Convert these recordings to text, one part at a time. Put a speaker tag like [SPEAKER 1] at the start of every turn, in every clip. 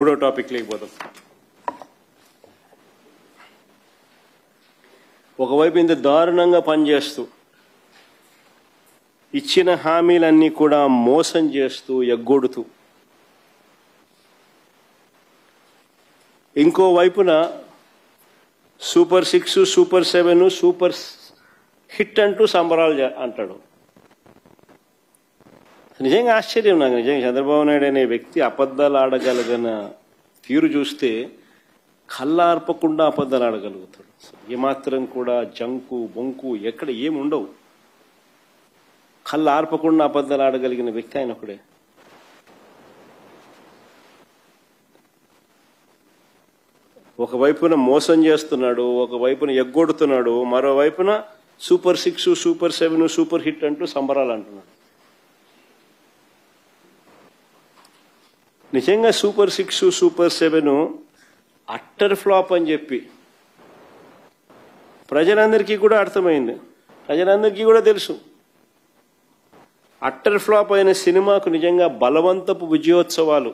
[SPEAKER 1] మూడో టాపిక్ లేకపోతాం. ఒకవైపు ఇంత దారుణంగా పనిచేస్తూ ఇచ్చిన హామీలన్నీ కూడా మోసం చేస్తూ ఎగ్గొడుతూ, ఇంకో వైపున సూపర్ 6, సూపర్ 7, సూపర్ హిట్ అంటూ సంబరాలు అంటాడు. నిజంగా ఆశ్చర్యం నాకు. నిజంగా చంద్రబాబు నాయుడు అనే వ్యక్తి అబద్ధాలు ఆడగలిగిన తీరు చూస్తే కళ్ళార్పకుండా అబద్ధాలు ఆడగలుగుతాడు. ఏమాత్రం కూడా జంకు బొంకు ఎక్కడ ఏమి ఉండవు. కళ్ళు ఆర్పకుండా అబద్ధాలు ఆడగలిగిన వ్యక్తి ఆయన ఒకడే. ఒకవైపున మోసం చేస్తున్నాడు, ఒకవైపున ఎగ్గొడుతున్నాడు, మరోవైపున సూపర్ 6, సూపర్ 7, సూపర్ హిట్ అంటూ సంబరాలు అంటున్నాడు. నిజంగా సూపర్ 6, సూపర్ 7 అట్టర్ ఫ్లాప్ అని చెప్పి ప్రజలందరికీ కూడా అర్థమైంది, ప్రజలందరికీ కూడా తెలుసు. అట్టర్ ఫ్లాప్ అయిన సినిమాకు నిజంగా బలవంతపు విజయోత్సవాలు,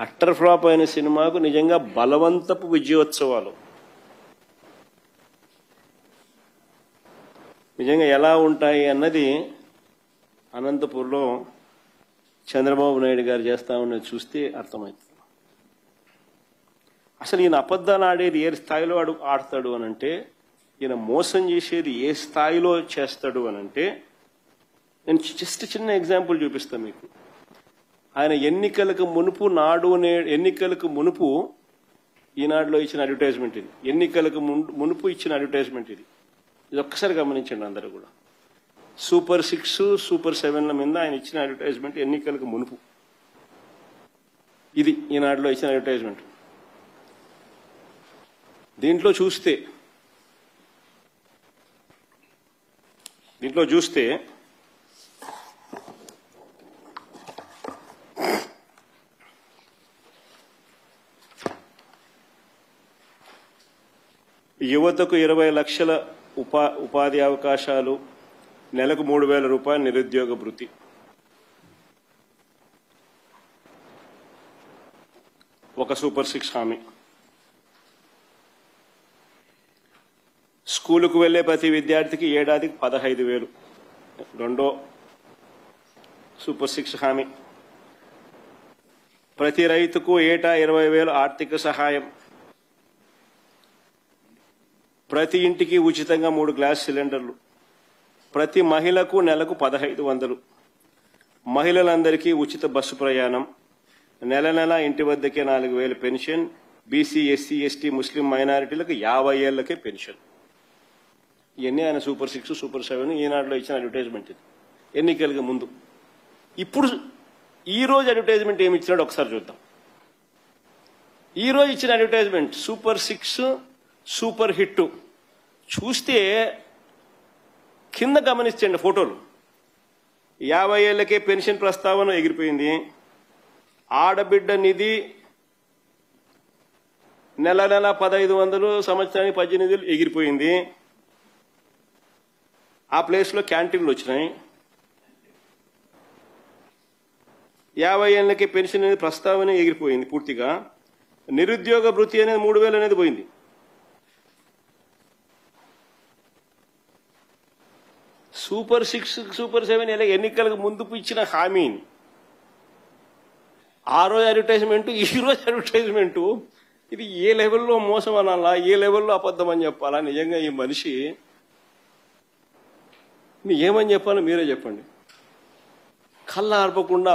[SPEAKER 1] అట్టర్ ఫ్లాప్ అయిన సినిమాకు నిజంగా బలవంతపు విజయోత్సవాలు. నిజంగా ఎలా ఉంటాయి అన్నది అనంతపూర్లో చంద్రబాబు నాయుడు గారు చేస్తా ఉన్నది చూస్తే అర్థమవుతుంది. అసలు ఈయన అబద్ధాలు ఆడేది ఏ స్థాయిలో ఆడతాడు అనంటే, ఈయన మోసం చేసేది ఏ స్థాయిలో చేస్తాడు అనంటే, నేను జస్ట్ చిన్న ఎగ్జాంపుల్ చూపిస్తాను మీకు. ఆయన ఎన్నికలకు మునుపు ఈనాడులో ఇచ్చిన అడ్వర్టైజ్మెంట్ ఇది. ఎన్నికలకు మునుపు ఇచ్చిన అడ్వర్టైజ్మెంట్ ఇది. ఇది ఒక్కసారి గమనించండి అందరూ కూడా. సూపర్ 6, సూపర్ 7ల మీద ఆయన ఇచ్చిన అడ్వర్టైజ్మెంట్ ఎన్నికలకు మునుపు. ఇది ఈనాడులో ఇచ్చిన అడ్వర్టైజ్మెంట్. దీంట్లో చూస్తే యువతకు 20 లక్షల ఉపాధి అవకాశాలు, నెలకు 3,000 రూపాయల నిరుద్యోగ భృతి. ఒక సూపర్ 6 హామీ. స్కూలుకు వెళ్లే ప్రతి విద్యార్థికి ఏడాదికి 15,000. రెండో సూపర్ 6 హామీ. ప్రతి రైతుకు ఏటా 20,000 ఆర్థిక సహాయం. ప్రతి ఇంటికి ఉచితంగా 3 గ్యాస్ సిలిండర్లు. ప్రతి మహిళకు నెలకు 1,500. మహిళలందరికీ ఉచిత బస్సు ప్రయాణం. నెల నెల ఇంటి వద్దకే 4,000 పెన్షన్. బీసీ, ఎస్సీ, ఎస్టీ, ముస్లిం మైనారిటీలకు 50 ఏళ్లకే పెన్షన్. ఇవన్నీ ఆయన సూపర్ 6, సూపర్ 7 ఈనాడులో ఇచ్చిన అడ్వర్టైజ్మెంట్ ఇది ఎన్నికలకు ముందు. ఇప్పుడు ఈ రోజు అడ్వర్టైజ్మెంట్ ఏమి ఇచ్చినాడు ఒకసారి చూద్దాం. ఈ రోజు ఇచ్చిన అడ్వర్టైజ్మెంట్ సూపర్ 6, సూపర్ హిట్ చూస్తే కింద గమనించండి ఫోటోలు. 50 ఏళ్లకే పెన్షన్ ప్రస్తావన ఎగిరిపోయింది. ఆడబిడ్డ నిధి నెల నెల 1,500, సంవత్సరానికి 18,000 ఎగిరిపోయింది. ఆ ప్లేస్లో క్యాంటీన్లు వచ్చినాయి. 50 ఏళ్లకే పెన్షన్ అనేది ప్రస్తావన ఎగిరిపోయింది పూర్తిగా. నిరుద్యోగ భృతి అనేది 3,000 అనేది పోయింది. సూపర్ 6, సూపర్ 7 ఎన్నికలకు ముందు ఇచ్చిన హామీని ఆ రోజు అడ్వర్టైజ్మెంట్, ఈ రోజు అడ్వర్టైజ్మెంట్, ఇది ఏ లెవెల్లో మోసం అనాలా, ఏ లెవెల్లో అబద్ధం అని చెప్పాలా? నిజంగా ఈ మనిషి ఏమని చెప్పాలో మీరే చెప్పండి. కళ్ళ ఆర్పకుండా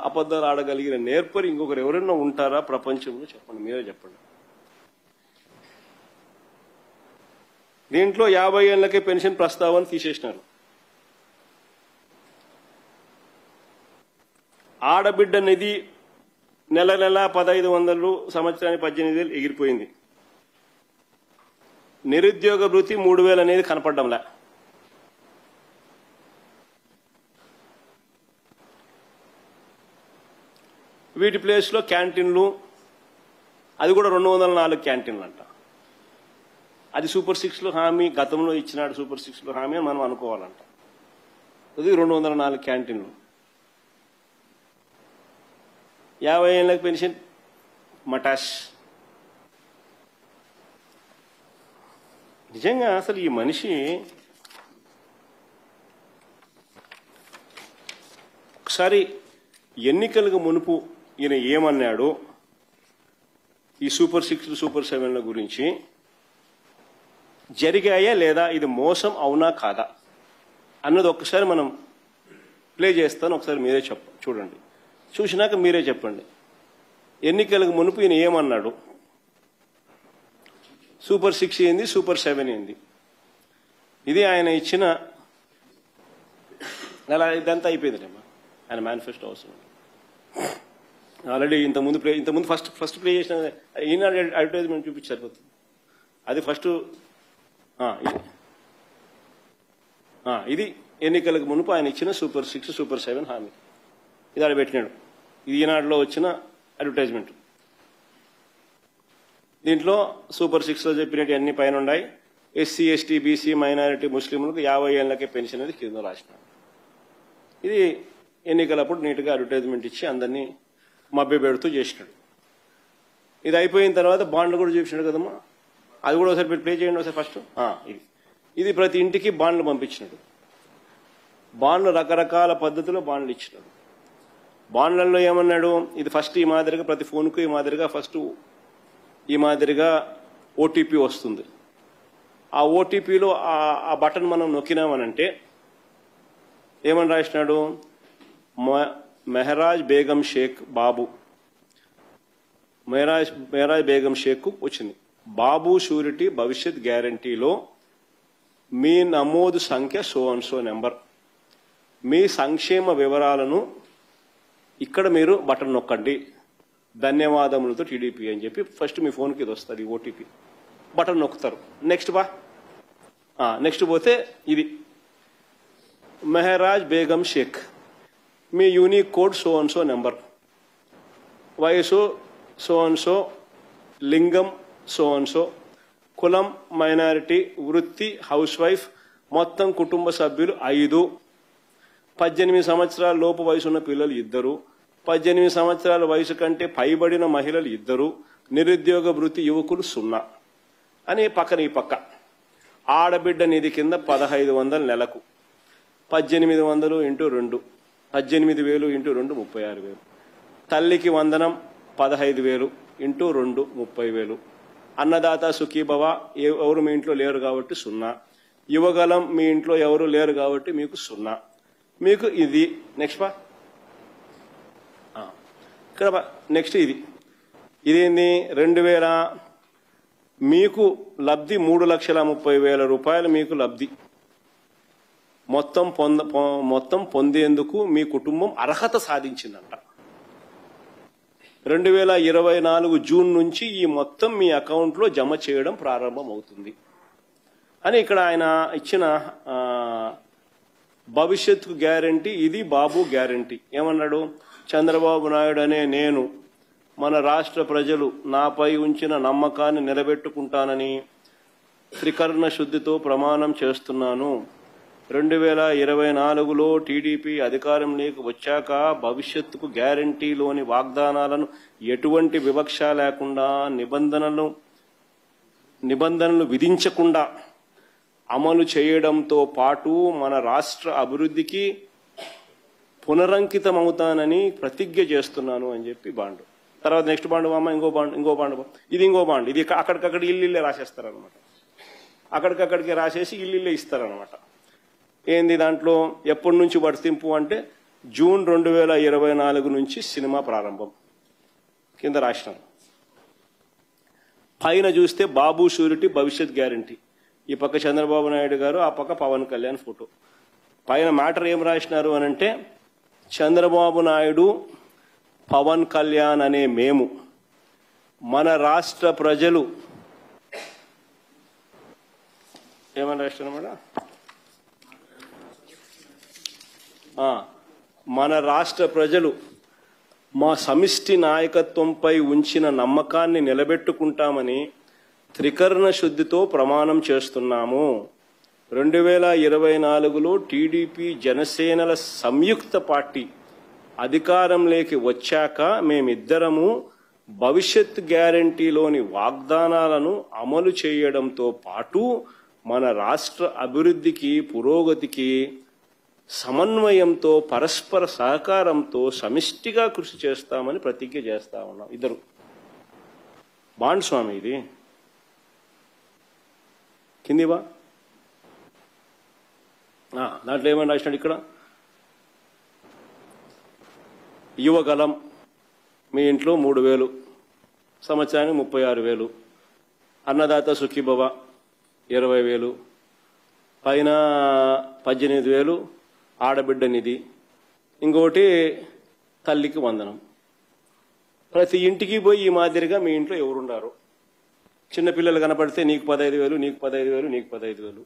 [SPEAKER 1] అబద్ధాలు ఆడగలిగిన నేర్పరి ఇంకొకరు ఎవరైనా ఉంటారా ప్రపంచంలో? చెప్పండి, మీరే చెప్పండి. దీంట్లో 50 ఏళ్లకే పెన్షన్ ప్రస్తావన తీసేసినారు. ఆడబిడ్డ నిధి నెల నెల 1,500, సంవత్సరానికి 18,000 ఎగిరిపోయింది. నిరుద్యోగ భృతి 3,000 అనేది కనపడ్డంలా. వీటి ప్లేస్లో క్యాంటీన్లు, అది కూడా 204 క్యాంటీన్లు అంట. అది సూపర్ 6లో హామీ, గతంలో ఇచ్చినాడు సూపర్ 6లో హామీ అని మనం అనుకోవాలంట. అది 204 క్యాంటీన్లు. 50 ఏళ్ళకి పెన్షన్ మటాష్. నిజంగా అసలు ఈ మనిషి ఒకసారి ఎన్నికలకు మునుపు ఈయన ఏమన్నాడు ఈ సూపర్ 6 సూపర్ 7ల గురించి జరిగాయా లేదా, ఇది మోసం అవునా కాదా అన్నది ఒక్కసారి మనం ప్లే చేస్తాను. ఒకసారి మీరే చూడండి, చూసినాక మీరే చెప్పండి. ఎన్నికలకు మునుపు ఈయన ఏమన్నాడు, సూపర్ 6 ఏంది, సూపర్ 7 ఏంది, ఇది ఆయన ఇచ్చిన అలా ఇదంతా అయిపోయిందిలేమ్మా. ఆయన మేనిఫెస్టో అవసరం ఆల్రెడీ ఇంతకుముందు ఫస్ట్ ప్లే చేసిన ఈనాడు అడ్వర్టైజ్మెంట్ చూపించారు. అది ఫస్ట్. ఇది ఎన్నికలకు మునుపు ఆయన ఇచ్చిన సూపర్ 6 సూపర్ 7 హామీ. ఇది ఆడ పెట్టినాడు. ఇది ఈనాడులో వచ్చిన అడ్వర్టైజ్మెంట్. దీంట్లో సూపర్ 6లో చెప్పినట్టు అన్ని పైన ఉన్నాయి. ఎస్సీ ఎస్టీ బీసీ మైనారిటీ ముస్లింలకు 50 ఏళ్లకే పెన్షన్ అనేది కింద రాసినాడు. ఇది ఎన్నికలప్పుడు నీట్గా అడ్వర్టైజ్మెంట్ ఇచ్చి అందరినీ మభ్య పెడుతూ చేసినాడు. ఇది అయిపోయిన తర్వాత బాండ్లు కూడా చూపించినాడు కదమ్మా. అది కూడా ఒకసారి ప్లే చేయండి ఒకసారి ఫస్ట్. ఇది ప్రతి ఇంటికి బాండ్లు పంపించినాడు. బాండ్లు రకరకాల పద్ధతిలో బాండ్లు ఇచ్చినాడు. బాండ్లలో ఏమన్నాడు, ఇది ఫస్ట్ ఈ మాదిరిగా ప్రతి ఫోన్కు ఈ మాదిరిగా ఫస్ట్ ఈ మాదిరిగా ఓటీపీ వస్తుంది. ఆ ఓటీపీలో ఆ బటన్ మనం నొక్కినామనంటే ఏమని రాసినాడు, మెహరాజ్ బేగం షేక్ బాబు, మెహరాజ్ బేగం షేక్ వచ్చింది. బాబు షూరిటీ భవిష్యత్ గ్యారంటీలో మీ నమోదు సంఖ్య సో అండ్ సో నెంబర్, మీ సంక్షేమ వివరాలను ఇక్కడ మీరు బటన్ నొక్కండి, ధన్యవాదములతో టీడీపీ అని చెప్పి ఫస్ట్ మీ ఫోన్కి ఇది వస్తుంది ఓటీపీ. బటన్ నొక్కుతారు. నెక్స్ట్ పోతే ఇది మెహరాజ్ బేగం షేక్, మీ unique code so and so number, వయసు సో అండ్ సో, లింగం సో అండ్ సో, కులం మైనారిటీ, వృత్తి హౌస్ వైఫ్, మొత్తం కుటుంబ సభ్యులు 5, 18 సంవత్సరాల లోపు వయసు ఉన్న పిల్లలు 2, 18 సంవత్సరాల వయసు కంటే పైబడిన మహిళలు 2, నిరుద్యోగ వృత్తి యువకులు 0 అని పక్కన ఈ పక్క. ఆడబిడ్డ నిధి కింద 1500 నెలకు, 1800 ఇంటూ 2, 18,000 ఇంటూ 2 36,000. తల్లికి వందనం 15,000 ఇంటూ 2 30,000. అన్నదాత సుఖీభవ ఎవరు మీ ఇంట్లో లేరు కాబట్టి 0. యువగలం మీ ఇంట్లో ఎవరు లేరు కాబట్టి మీకు 0. మీకు ఇది నెక్స్ట్ ఇక్కడ నెక్స్ట్ ఇదేంది 2000 మీకు లబ్ధి 3,30,000 రూపాయలు మీకు లబ్ధి. మొత్తం పొందేందుకు మీ కుటుంబం అర్హత సాధించిందంట. 2024 జూన్ నుంచి ఈ మొత్తం మీ అకౌంట్లో జమ చేయడం ప్రారంభం అవుతుంది అని ఇక్కడ ఆయన ఇచ్చిన భవిష్యత్తు గ్యారంటీ. ఇది బాబు గ్యారంటీ. ఏమన్నాడు, చంద్రబాబు నాయుడు అనే నేను మన రాష్ట్ర ప్రజలు నాపై ఉంచిన నమ్మకాన్ని నిలబెట్టుకుంటానని త్రికరణ శుద్ధితో ప్రమాణం చేస్తున్నాను. 2024లో టీడీపీ అధికారంలోకి వచ్చాక భవిష్యత్తుకు గ్యారంటీలోని వాగ్దానాలను ఎటువంటి వివక్ష లేకుండా నిబంధనలు విధించకుండా అమలు చేయడంతో పాటు మన రాష్ట్ర అభివృద్ధికి పునరంకితమవుతానని ప్రతిజ్ఞ చేస్తున్నాను అని చెప్పి బాండు. తర్వాత నెక్స్ట్ బాండు అమ్మ ఇంకో బాండు ఇది అక్కడికక్కడ ఇల్లు రాసేస్తారనమాట. అక్కడికక్కడికి రాసేసి ఇల్లు ఇస్తారనమాట. ఏంది దాంట్లో ఎప్పటి నుంచి వర్తింపు అంటే జూన్ 2024 నుంచి సినిమా ప్రారంభం కింద రాసినారు. పైన చూస్తే బాబు షూరిటీ భవిష్యత్ గ్యారంటీ, ఈ పక్క చంద్రబాబు నాయుడు గారు, ఆ పక్క పవన్ కళ్యాణ్ ఫోటో. పైన మ్యాటర్ ఏం రాసినారు అనంటే చంద్రబాబు నాయుడు, పవన్ కళ్యాణ్ అనే మేము మన రాష్ట్ర ప్రజలు ఏమని రాష్ట్రం మన రాష్ట్ర ప్రజలు మా సమిష్టి నాయకత్వంపై ఉంచిన నమ్మకాన్ని నిలబెట్టుకుంటామని త్రికరణ శుద్ధితో ప్రమాణం చేస్తున్నాము. 2024లో టీడీపీ జనసేనల సంయుక్త పార్టీ అధికారంలోకి వచ్చాక మేమిద్దరము భవిష్యత్ గ్యారంటీలోని వాగ్దానాలను అమలు చేయడంతో పాటు మన రాష్ట్ర అభివృద్ధికి పురోగతికి సమన్వయంతో పరస్పర సహకారంతో సమిష్టిగా కృషి చేస్తామని ప్రతిజ్ఞ చేస్తా ఉన్నాం. ఇద్దరు బాండ్ స్వామి ఇది కిందివా దాంట్లో ఏమని రాసినాడు ఇక్కడ యువగలం మీ ఇంట్లో 3,000 సంవత్సరానికి 36,000 అన్నదాత సుఖీభవ 20,000 పైన 18,000 ఆడబిడ్డ నిధి ఇంకోటి తల్లికి వందనం. ప్రతి ఇంటికి పోయి ఈ మాదిరిగా మీ ఇంట్లో ఎవరున్నారు చిన్నపిల్లలు కనపడితే నీకు 15,000 నీకు 15,000 నీకు 15,000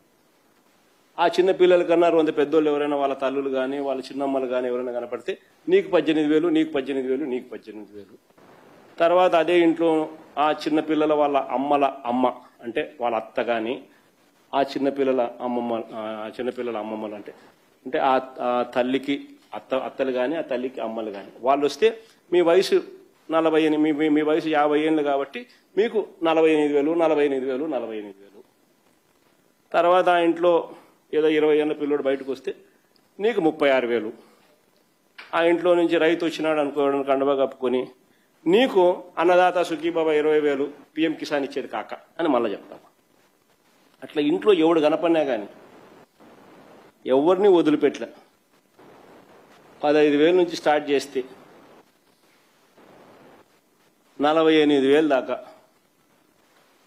[SPEAKER 1] ఆ చిన్న పిల్లల కన్నా 100 పెద్దోళ్ళు ఎవరైనా వాళ్ళ తల్లులు కానీ వాళ్ళ చిన్నమ్మలు కానీ ఎవరైనా కనపడితే నీకు 18,000 నీకు 18,000 నీకు 18,000. తర్వాత అదే ఇంట్లో ఆ చిన్నపిల్లల వాళ్ళ అమ్మల అమ్మ అంటే వాళ్ళ అత్త కానీ ఆ చిన్నపిల్లల అమ్మమ్మలు అంటే ఆ తల్లికి అత్తలు కానీ ఆ తల్లికి అమ్మలు కానీ వాళ్ళు వస్తే మీ వయసు 40 మీ వయసు 50 ఏళ్ళు కాబట్టి మీకు 48,000 తర్వాత ఆ ఇంట్లో ఏదో 20 ఏళ్ళ పిల్లోడు బయటకు వస్తే నీకు 36,000. ఆ ఇంట్లో నుంచి రైతు వచ్చినాడు అనుకోవడం కండవ కప్పుకొని నీకు అన్నదాత సుఖీభవ 20,000 పిఎం కిసాన్ ఇచ్చేది కాక అని మళ్ళీ చెప్తాం. అట్లా ఇంట్లో ఎవడు కనపడినా కానీ ఎవరిని వదిలిపెట్టలే. 15,000 నుంచి స్టార్ట్ చేస్తే 48,000 దాకా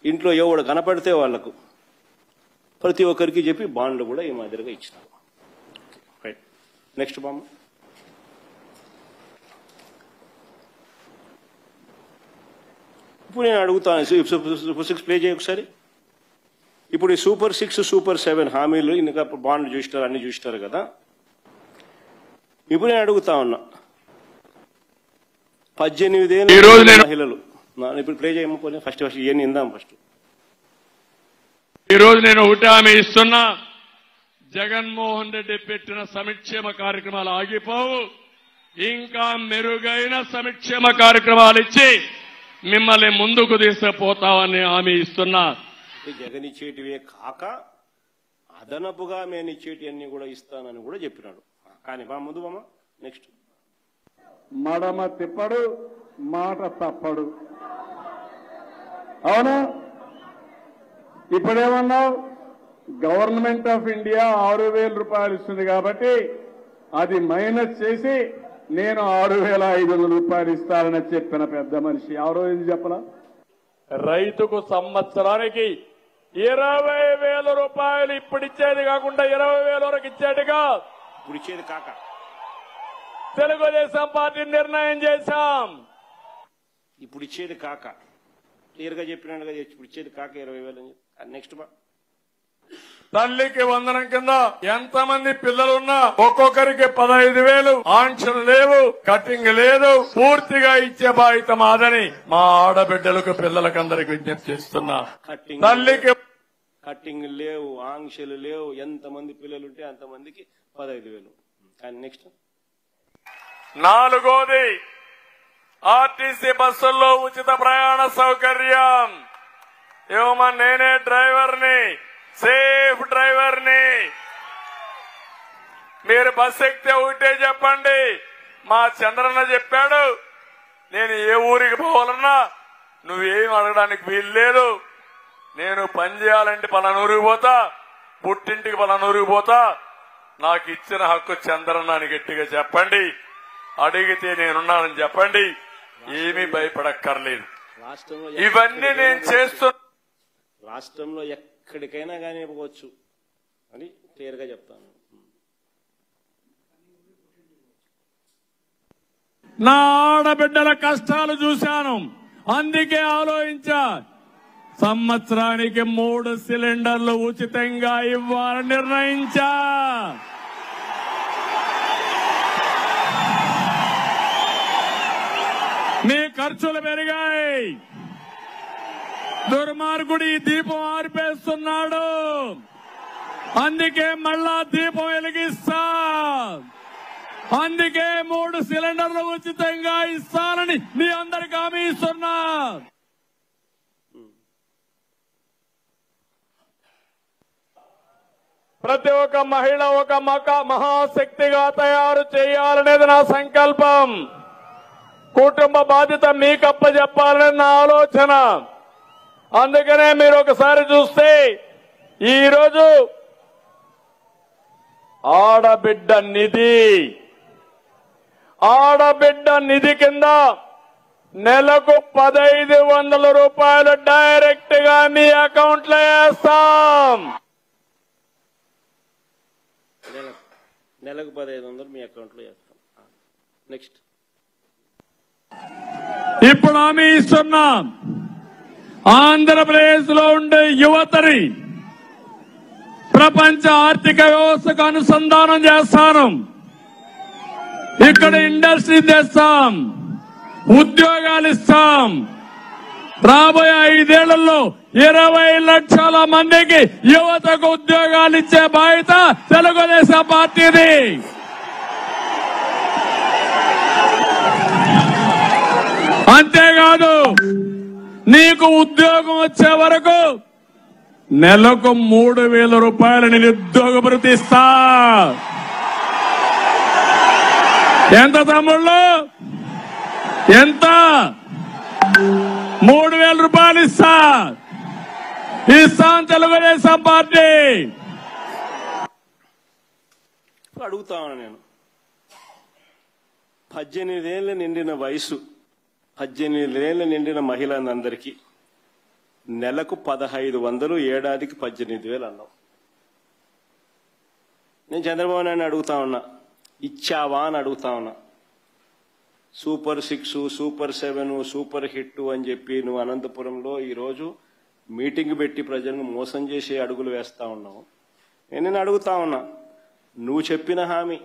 [SPEAKER 1] ఇంట్లో ఎవడు కనపడితే వాళ్లకు ప్రతి ఒక్కరికి చెప్పి బాండ్లు కూడా ఈ మాదిరిగా ఇచ్చినారు. రైట్ నెక్స్ట్ బామ్మ. ఇప్పుడు నేను అడుగుతాను సూపర్ 6 ప్లే చేయ ఒకసారి. ఇప్పుడు ఈ సూపర్ 6 సూపర్ 7 హామీలు ఇంకా బాండ్లు చూసినారు అన్ని చూసినారు కదా. ఇప్పుడు నేను అడుగుతా ఉన్నా 18 ఏళ్ళ మహిళలు ఇప్పుడు ప్లే చేయకపోతే ఫస్ట్ ఇవన్నీ ఇందాం ఫస్ట్.
[SPEAKER 2] ఈరోజు నేను ఒకటి హామీ ఇస్తున్నా, జగన్మోహన్ రెడ్డి పెట్టిన సంక్షేమ కార్యక్రమాలు ఆగిపోవు, ఇంకా మెరుగైన సంక్షేమ కార్యక్రమాలు ఇచ్చి మిమ్మల్ని ముందుకు తీసుకుపోతామని హామీ ఇస్తున్నా.
[SPEAKER 1] జగన్ ఇచ్చేటివే కాక అదనపుగా నేను ఇచ్చేటి అన్ని కూడా ఇస్తానని కూడా చెప్పినాడు. కానీ బా ముందు బామ్మ నెక్స్ట్.
[SPEAKER 3] మడమ తిప్పడు మాట తప్పడు. అవునా? ఇప్పుడేమన్నావు? గవర్నమెంట్ ఆఫ్ ఇండియా 6,000 రూపాయలు ఇస్తుంది కాబట్టి అది మైనస్ చేసి నేను 6,500 రూపాయలు ఇస్తానని చెప్పిన పెద్ద మనిషి ఎవరో ఇది చెప్పలా?
[SPEAKER 2] రైతుకు సంవత్సరానికి 20,000 రూపాయలు ఇప్పుడు ఇచ్చేది కాకుండా 20,000 వరకు ఇచ్చేట్టుగా
[SPEAKER 1] ఇప్పుడు ఇచ్చేది కాక
[SPEAKER 2] తెలుగుదేశం పార్టీ నిర్ణయం చేశాం.
[SPEAKER 1] ఇప్పుడు ఇచ్చేది కాక క్లియర్గా చెప్పినాడు కదా, ఇప్పుడు ఇచ్చేది కాక 20,000 అని. నెక్స్ట్ బా.
[SPEAKER 2] తల్లికి వందనం కింద ఎంతమంది పిల్లలున్నా ఒక్కొక్కరికి 15,000, ఆంక్షలు లేవు, కటింగ్ లేదు, పూర్తిగా ఇచ్చే బాధ్యత మాదని మా ఆడబిడ్డలకు పిల్లలకు అందరికి విజ్ఞప్తి చేస్తున్నా. తల్లికి
[SPEAKER 1] కట్టింగ్ లేవు, ఆంక్షలు లేవు, ఎంతమంది పిల్లలుంటే అంతమందికి 15,000. కానీ నెక్స్ట్
[SPEAKER 2] 4వది ఆర్టీసీ బస్సుల్లో ఉచిత ప్రయాణ సౌకర్యం. ఏమన్నా నేనే డ్రైవర్ని, సేఫ్ డ్రైవర్ని. మీరు బస్సు ఎక్కితే ఒకటే చెప్పండి, మా చంద్రన్న చెప్పాడు, నేను ఏ ఊరికి పోవాలన్నా నువ్వేం అడగడానికి వీలు లేదు, నేను పని చేయాలంటే పలానూరికి పోతా, పుట్టింటికి పలానూరికి పోతా, నాకు ఇచ్చిన హక్కు చంద్రన్న అని గట్టిగా చెప్పండి. అడిగితే నేనున్నానని చెప్పండి, ఏమీ భయపడక్కర్లేదు. ఇవన్నీ నేను చేస్తున్నా.
[SPEAKER 1] రాష్ట్రంలో ఎక్కడికైనా కానీ పోవచ్చు అని క్లియర్గా చెప్తాను.
[SPEAKER 2] నా ఆడబిడ్డల కష్టాలు చూశాను, అందుకే ఆలోచించా. సంవత్సరానికి 3 సిలిండర్లు ఉచితంగా ఇవ్వాలని నిర్ణయించా. మీ ఖర్చులు పెరిగాయి. దుర్మార్గుడు ఈ దీపం ఆర్పేస్తున్నాడు, అందుకే మళ్ళా దీపం వెలిగిస్తా. అందుకే 3 సిలిండర్లు ఉచితంగా ఇస్తానని మీ అందరికి హామీ ఇస్తున్నా. ప్రతి ఒక్క మహిళ ఒక మహాశక్తిగా తయారు చేయాలనేది నా సంకల్పం. కుటుంబ బాధ్యత మీకు అప్పచెప్పాలనేది నా ఆలోచన. అందుకనే మీరు ఒకసారి చూస్తే ఈరోజు ఆడబిడ్డ నిధి కింద నెలకు 1500 రూపాయలు డైరెక్ట్ గా మీ అకౌంట్ లో వేస్తాం.
[SPEAKER 1] నెలకు 1500 మీ అకౌంట్ లో వేస్తాం. నెక్స్ట్
[SPEAKER 2] ఇప్పుడు హామీ ఇస్తున్నాం. ఆంధ్రప్రదేశ్ లో ఉండే యువతని ప్రపంచ ఆర్థిక వ్యవస్థకు అనుసంధానం చేస్తాను. ఇక్కడ ఇండస్ట్రీ తెస్తాం, ఉద్యోగాలు ఇస్తాం. రాబోయే 5 ఏళ్లలో 20 లక్షల మందికి యువతకు ఉద్యోగాలు ఇచ్చే బాధ్యత తెలుగుదేశం పార్టీది. అంతేకాదు నీకు ఉద్యోగం వచ్చే వరకు నెలకు 3000 రూపాయలు నిరుద్యోగ భృతి ఇస్తా. ఎంత తమ్ముళ్ళు? ఎంత? 3000 రూపాయలు ఇస్తాం తెలుగుదేశం పార్టీ.
[SPEAKER 1] అడుగుతా ఉన్నా నేను, 18 ఏళ్ల నిండిన వయసు, 18 ఏళ్ల నిండిన మహిళలందరికీ నెలకు 1500, ఏడాదికి 18,000 అన్నావు. నేను చంద్రబాబు నాయుడు అడుగుతా ఉన్నా, ఇచ్చావా అని అడుగుతా ఉన్నా. సూపర్ 6, సూపర్ 7, సూపర్ హిట్ అని చెప్పి నువ్వు అనంతపురంలో ఈరోజు మీటింగ్ పెట్టి ప్రజలను మోసం చేసే అడుగులు వేస్తా ఉన్నావు. నేను అడుగుతా ఉన్నా, నువ్వు చెప్పిన హామీ,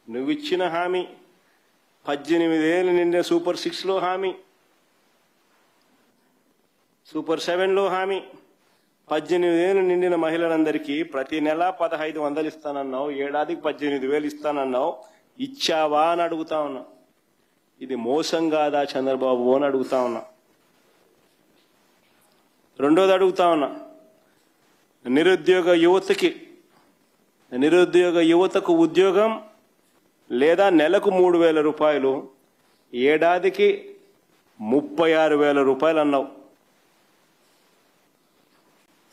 [SPEAKER 1] నువ్వు ఇచ్చిన హామీ, 18 ఏళ్ళు నిండే సూపర్ 6లో హామీ, సూపర్ 7లో హామీ, 18 ఏళ్ళు నిండిన మహిళలందరికీ ప్రతి నెల 1500 ఇస్తానన్నావు, ఏడాదికి 18,000 ఇస్తానన్నావు. ఇచ్చావా అని అడుగుతా ఉన్నా. ఇది మోసం కాదా చంద్రబాబు అని అడుగుతా ఉన్నా. రెండోది అడుగుతా ఉన్నా, నిరుద్యోగ యువతకు ఉద్యోగం లేదా నెలకు 3,000 రూపాయలు, ఏడాదికి 36,000 రూపాయలు అన్నావు.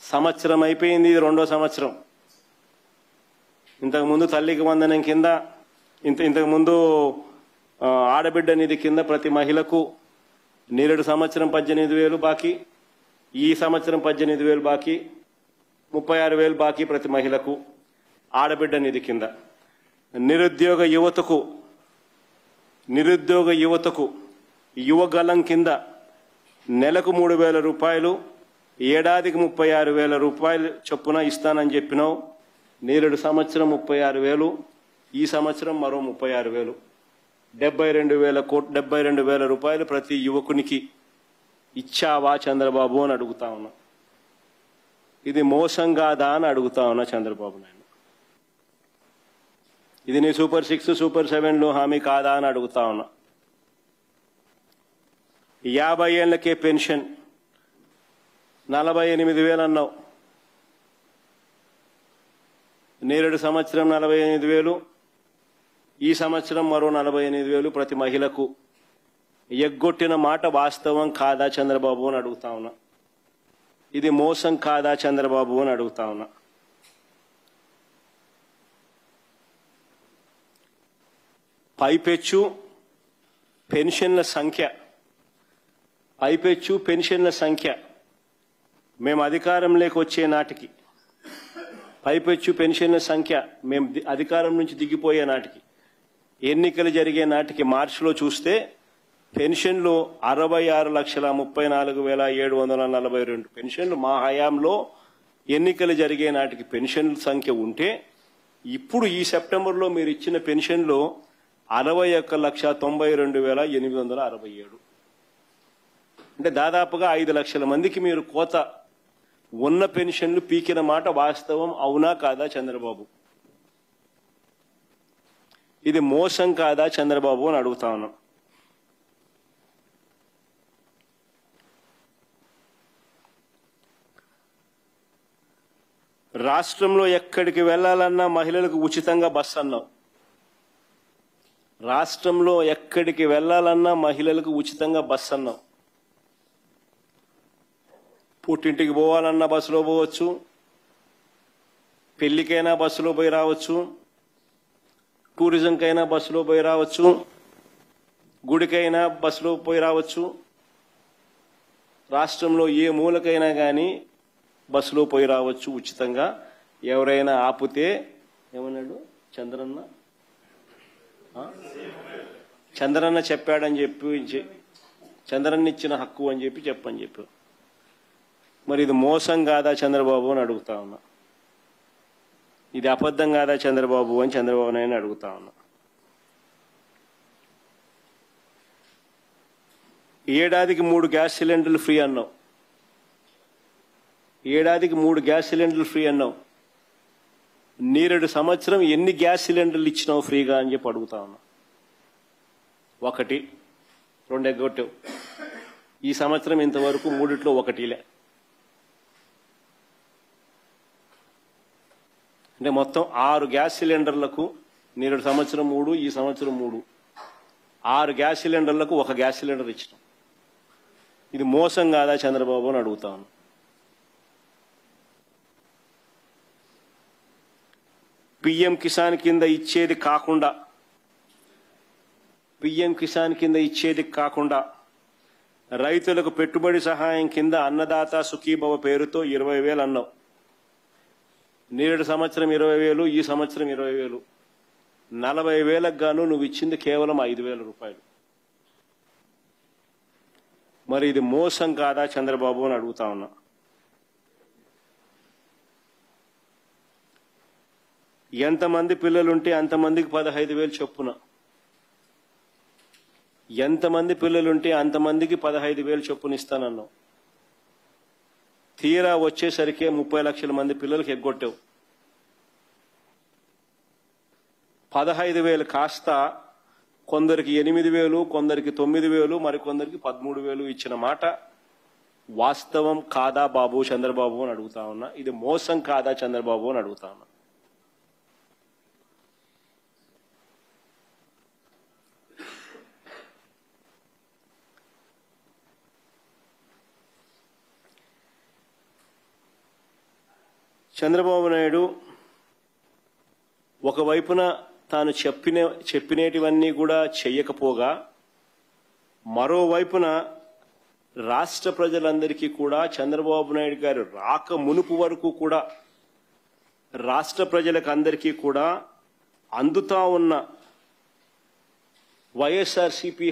[SPEAKER 1] సంవత్సరం అయిపోయింది, ఇది 2వ సంవత్సరం. ఇంతకుముందు తల్లికి వందనం కింద, ఇంతకుముందు ఆడబిడ్డ నిధి కింద ప్రతి మహిళకు నేరేడు సంవత్సరం 18,000 బాకీ, ఈ సంవత్సరం 18,000 బాకీ, 36,000 బాకీ ప్రతి మహిళకు ఆడబిడ్డ నిధి కింద. నిరుద్యోగ యువతకు యువగలం కింద నెలకు 3,000 రూపాయలు, ఏడాదికి 36,000 రూపాయలు చొప్పున ఇస్తానని చెప్పినావు. నేరేడు సంవత్సరం 36,000, ఈ సంవత్సరం మరో 36,000, 72,000 రూపాయలు ప్రతి యువకునికి ఇచ్చావా చంద్రబాబు అని అడుగుతా ఉన్నా. ఇది మోసం కాదా అని అడుగుతా ఉన్నా చంద్రబాబు నాయుడు. ఇది నీ సూపర్ 6, సూపర్ 7లో హామీ కాదా అని అడుగుతా ఉన్నా. 50 ఏళ్లకే పెన్షన్ 48,000 అన్నావు. నేరేడు సంవత్సరం 48,000, ఈ సంవత్సరం మరో 48,000 ప్రతి మహిళకు. ఎగ్గొట్టిన మాట వాస్తవం కాదా చంద్రబాబు అని అడుగుతా ఉన్నా. ఇది మోసం కాదా చంద్రబాబు అని అడుగుతా ఉన్నా. పైపెచ్చు పెన్షన్ల సంఖ్య మేము అధికారంలోకి వచ్చే నాటికి, పైపెచ్చు పెన్షన్ల సంఖ్య మేము అధికారం నుంచి దిగిపోయే నాటికి, ఎన్నికలు జరిగే నాటికి మార్చిలో చూస్తే పెన్షన్లు 66,34,742 పెన్షన్లు మా హయాంలో ఎన్నికలు జరిగే నాటికి పెన్షన్ల సంఖ్య ఉంటే, ఇప్పుడు ఈ సెప్టెంబర్లో మీరు ఇచ్చిన పెన్షన్లు 61,92,867. అంటే దాదాపుగా 5 లక్షల మందికి మీరు కోత ఉన్న పెన్షన్లు పీకిన మాట వాస్తవం అవునా కాదా చంద్రబాబు? ఇది మోసం కాదా చంద్రబాబు అని అడుగుతా ఉన్నాం. రాష్ట్రంలో ఎక్కడికి వెళ్లాలన్నా మహిళలకు ఉచితంగా బస్సు అన్నావు. రాష్ట్రంలో ఎక్కడికి వెళ్లాలన్నా మహిళలకు ఉచితంగా బస్సు అన్నావు. పుట్టింటికి పోవాలన్నా బస్సులో పోవచ్చు, పెళ్లికైనా బస్సులో పోయి రావచ్చు, టూరిజంకైనా బస్సులో పోయి రావచ్చు, గుడికైనా బస్సులో పోయి రావచ్చు. రాష్ట్రంలో ఏ మూలకైనా కానీ బస్సులో పోయి రావచ్చు ఉచితంగా. ఎవరైనా ఆపితే ఏమన్నాడు చంద్రన్న చెప్పాడని చెప్పి చంద్రన్న ఇచ్చిన హక్కు అని చెప్పని చెప్పి. మరి ఇది మోసం కాదా చంద్రబాబు అని అడుగుతా ఉన్నా. ఇది అబద్ధం కాదా చంద్రబాబు అని చంద్రబాబు నాయుడు అడుగుతా ఉన్నా. ఏడాదికి 3 గ్యాస్ సిలిండర్లు ఫ్రీ అన్నావు. ఏడాదికి 3 గ్యాస్ సిలిండర్లు ఫ్రీ అన్నావు. నేరేడు సంవత్సరం ఎన్ని గ్యాస్ సిలిండర్లు ఇచ్చినావు ఫ్రీగా అని చెప్పి అడుగుతా ఉన్నా. 1, 2 ఎగ్గొట్టావు. ఈ సంవత్సరం ఇంతవరకు 3 1లే. అంటే మొత్తం 6 గ్యాస్ సిలిండర్లకు నేరేడు సంవత్సరం 3, ఈ సంవత్సరం 3, 6 గ్యాస్ సిలిండర్లకు 1 గ్యాస్ సిలిండర్ ఇచ్చినాం. ఇది మోసం కాదా చంద్రబాబు అని అడుగుతా ఉన్నా. పిఎం కిసాన్ కింద ఇచ్చేది కాకుండా రైతులకు పెట్టుబడి సహాయం కింద అన్నదాత సుఖీభవ పేరుతో 20,000 అన్నావు. నేరేడు సంవత్సరం 20,000, ఈ సంవత్సరం 20,000, 40,000కు గాను నువ్వు ఇచ్చింది కేవలం 5,000 రూపాయలు. మరి ఇది మోసం కాదా చంద్రబాబు అని అడుగుతా ఉన్నా. ఎంతమంది పిల్లలుంటే అంతమందికి 15,000 చొప్పున, ఎంతమంది పిల్లలుంటే అంతమందికి 15,000 చొప్పున ఇస్తానన్నావు. తీరా వచ్చేసరికి 30 లక్షల మంది పిల్లలకు ఎగ్గొట్టావు. 15,000 కాస్త కొందరికి 8,000, కొందరికి 9,000, మరికొందరికి 13,000 ఇచ్చిన మాట వాస్తవం కాదా బాబు చంద్రబాబు అని అడుగుతా ఉన్నా. ఇది మోసం కాదా చంద్రబాబు అని అడుగుతా ఉన్నా. చంద్రబాబు నాయుడు ఒకవైపున తాను చెప్పినేటివన్నీ కూడా చెయ్యకపోగా, మరోవైపున రాష్ట్ర ప్రజలందరికీ కూడా చంద్రబాబు నాయుడు గారు రాక మునుపు వరకు కూడా రాష్ట్ర ప్రజలకు అందరికీ కూడా అందుతా ఉన్న వైఎస్ఆర్సీపీ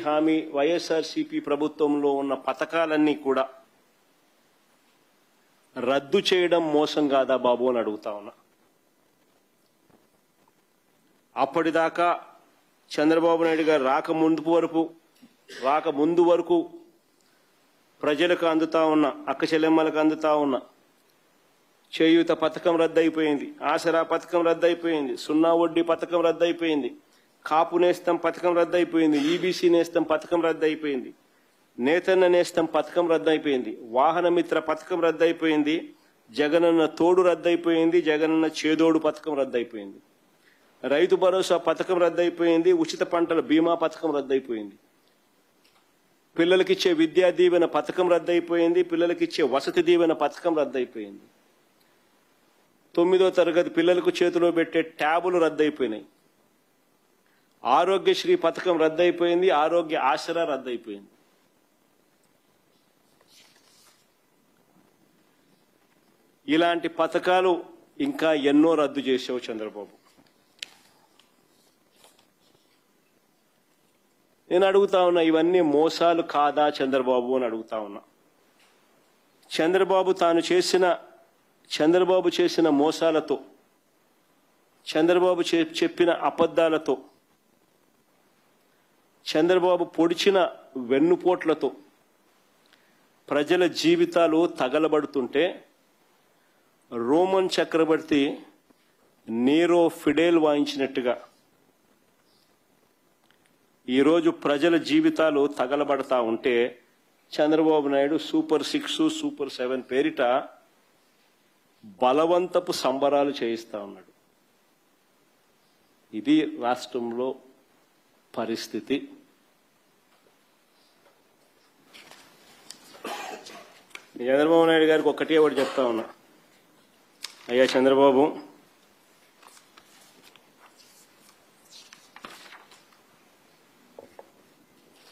[SPEAKER 1] ప్రభుత్వంలో ఉన్న పథకాలన్నీ కూడా రద్దు చేయడం మోసం కాదా బాబు అని అడుగుతా ఉన్నా. అప్పటిదాకా చంద్రబాబు నాయుడు గారు రాక ముందు వరకు ప్రజలకు అందుతా ఉన్న, అక్క చెల్లెమ్మలకు అందుతా ఉన్న చేయూత పథకం రద్దయిపోయింది, ఆసరా పథకం రద్దయిపోయింది, 0 వడ్డీ పథకం రద్దయిపోయింది, కాపు నేస్తం పథకం రద్దయిపోయింది, ఈబీసీ నేస్తం పథకం రద్దయిపోయింది, నేతన్న నేస్తం పథకం రద్దయిపోయింది, వాహన మిత్ర పథకం రద్దయిపోయింది, జగనన్న తోడు రద్దయిపోయింది, జగనన్న చేదోడు పథకం రద్దయిపోయింది, రైతు భరోసా పథకం రద్దయిపోయింది, ఉచిత పంటల బీమా పథకం రద్దయిపోయింది, పిల్లలకిచ్చే విద్యా దీవెన పథకం రద్దయిపోయింది, పిల్లలకిచ్చే వసతి దీవెన పథకం రద్దయిపోయింది, 9వ తరగతి పిల్లలకు చేతిలో పెట్టే ట్యాబులు రద్దయిపోయినాయి, ఆరోగ్యశ్రీ పథకం రద్దయిపోయింది, ఆరోగ్య ఆసరా రద్దయిపోయింది. ఇలాంటి పథకాలు ఇంకా ఎన్నో రద్దు చేసావు చంద్రబాబు. నేను అడుగుతా ఉన్నా, ఇవన్నీ మోసాలు కాదా చంద్రబాబు అని అడుగుతా ఉన్నా. చంద్రబాబు చేసిన మోసాలతో, చంద్రబాబు చెప్పిన అబద్ధాలతో, చంద్రబాబు పొడిచిన వెన్నుపోట్లతో ప్రజల జీవితాలు తగలబడుతుంటే, రోమన్ చక్రవర్తి నీరో ఫిడేల్ వాయించినట్టుగా ఈరోజు ప్రజల జీవితాలు తగలబడతా ఉంటే చంద్రబాబు నాయుడు సూపర్ 6, సూపర్ 7 పేరిట బలవంతపు సంబరాలు చేయిస్తా ఉన్నాడు. ఇది రాష్ట్రంలో పరిస్థితి. చంద్రబాబు నాయుడు గారికి ఒకటే ఒకటి చెప్తా ఉన్నా. అయ్యా చంద్రబాబు,